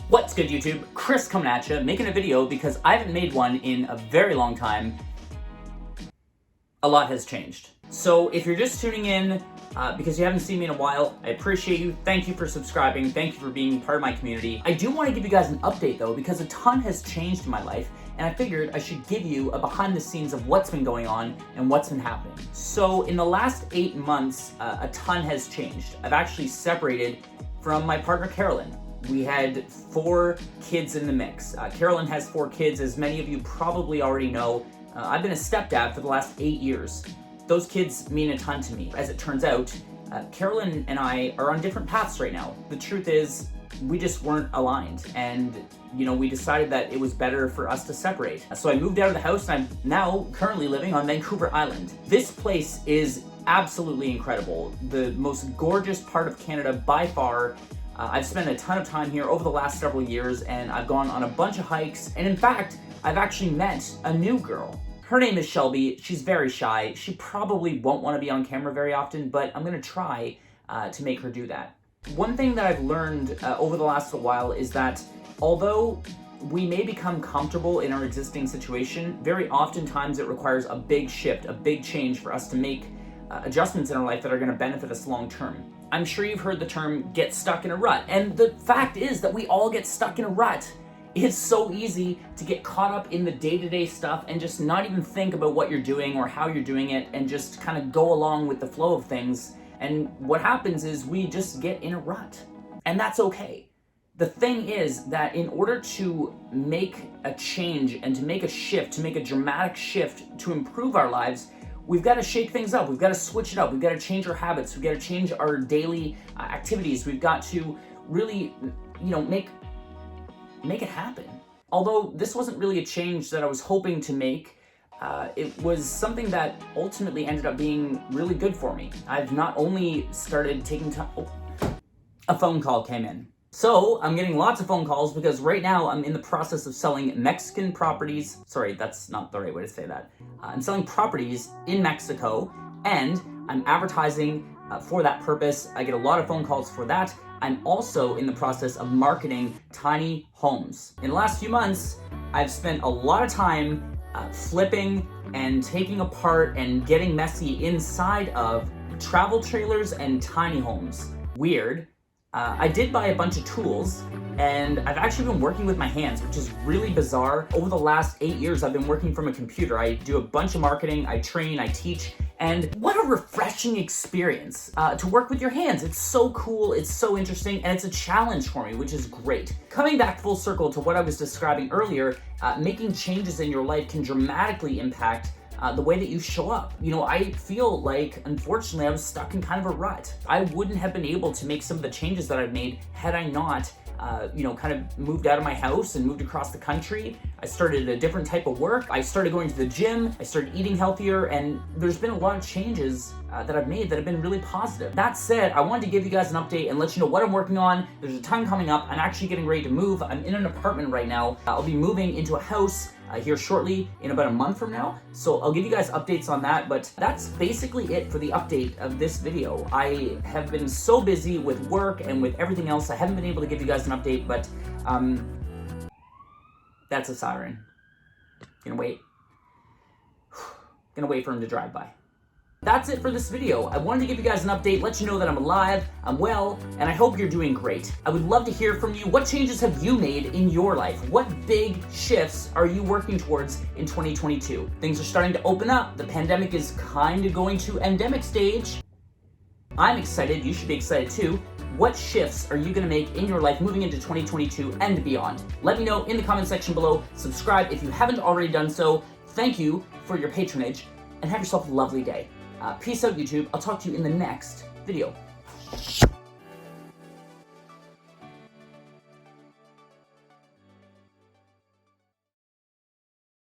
What's good, YouTube? Chris coming at you, making a video because I haven't made one in a very long time. A lot has changed. So if you're just tuning in because you haven't seen me in a while, I appreciate you. Thank you for subscribing. Thank you for being part of my community. I do want to give you guys an update though, because a ton has changed in my life, and I figured I should give you a behind the scenes of what's been going on and what's been happening. So in the last 8 months, a ton has changed. I've actually separated from my partner, Carolyn. We had 4 kids in the mix. Carolyn has 4 kids, as many of you probably already know. I've been a stepdad for the last 8 years. Those kids mean a ton to me. As it turns out, Carolyn and I are on different paths right now. The truth is, we just weren't aligned, and we decided that it was better for us to separate. So I moved out of the house, and I'm now currently living on Vancouver Island. This place is absolutely incredible. The most gorgeous part of Canada by far. I've spent a ton of time here over the last several years, and I've gone on a bunch of hikes, and in fact, I've actually met a new girl. Her name is Shelby. She's very shy. She probably won't want to be on camera very often, but I'm going to try to make her do that. One thing that I've learned over the last while is that although we may become comfortable in our existing situation, very oftentimes it requires a big shift, a big change for us to make adjustments in our life that are going to benefit us long term. I'm sure you've heard the term get stuck in a rut, and the fact is that we all get stuck in a rut. It's so easy to get caught up in the day-to-day stuff and just not even think about what you're doing or how you're doing it, and just kind of go along with the flow of things. And what happens is we just get in a rut, and that's okay. The thing is that in order to make a change and to make a shift, to make a dramatic shift to improve our lives, we've got to shake things up. We've got to switch it up. We've got to change our habits. We've got to change our daily activities. We've got to really, make it happen. Although this wasn't really a change that I was hoping to make, it was something that ultimately ended up being really good for me. I've not only started taking time. Oh, a phone call came in. So I'm getting lots of phone calls because right now I'm in the process of selling Mexican properties. Sorry, that's not the right way to say that. I'm selling properties in Mexico, and I'm advertising for that purpose. I get a lot of phone calls for that. I'm also in the process of marketing tiny homes. In the last few months, I've spent a lot of time flipping and taking apart and getting messy inside of travel trailers and tiny homes. Weird. I did buy a bunch of tools, and I've actually been working with my hands, which is really bizarre. Over the last 8 years, I've been working from a computer. I do a bunch of marketing, I train, I teach, and what a refreshing experience to work with your hands. It's so cool, it's so interesting, and it's a challenge for me, which is great. Coming back full circle to what I was describing earlier, making changes in your life can dramatically impact the way that you show up. I feel like, unfortunately, I was stuck in kind of a rut. I wouldn't have been able to make some of the changes that I've made had I not kind of moved out of my house and moved across the country. I started a different type of work. I started going to the gym. I started eating healthier, and there's been a lot of changes that I've made that have been really positive. That said, I wanted to give you guys an update and let you know what I'm working on. There's a ton coming up. I'm actually getting ready to move. I'm in an apartment right now. I'll be moving into a house here shortly, in about a month from now. So I'll give you guys updates on that, but that's basically it for the update of this video. I have been so busy with work and with everything else, I haven't been able to give you guys an update, but that's a siren. Gonna wait for him to drive by. That's it for this video. I wanted to give you guys an update, let you know that I'm alive, I'm well, and I hope you're doing great. I would love to hear from you. What changes have you made in your life? What big shifts are you working towards in 2022? Things are starting to open up. The pandemic is kind of going to endemic stage. I'm excited. You should be excited too. What shifts are you going to make in your life moving into 2022 and beyond? Let me know in the comment section below. Subscribe if you haven't already done so. Thank you for your patronage, and have yourself a lovely day. Peace out, YouTube. I'll talk to you in the next video.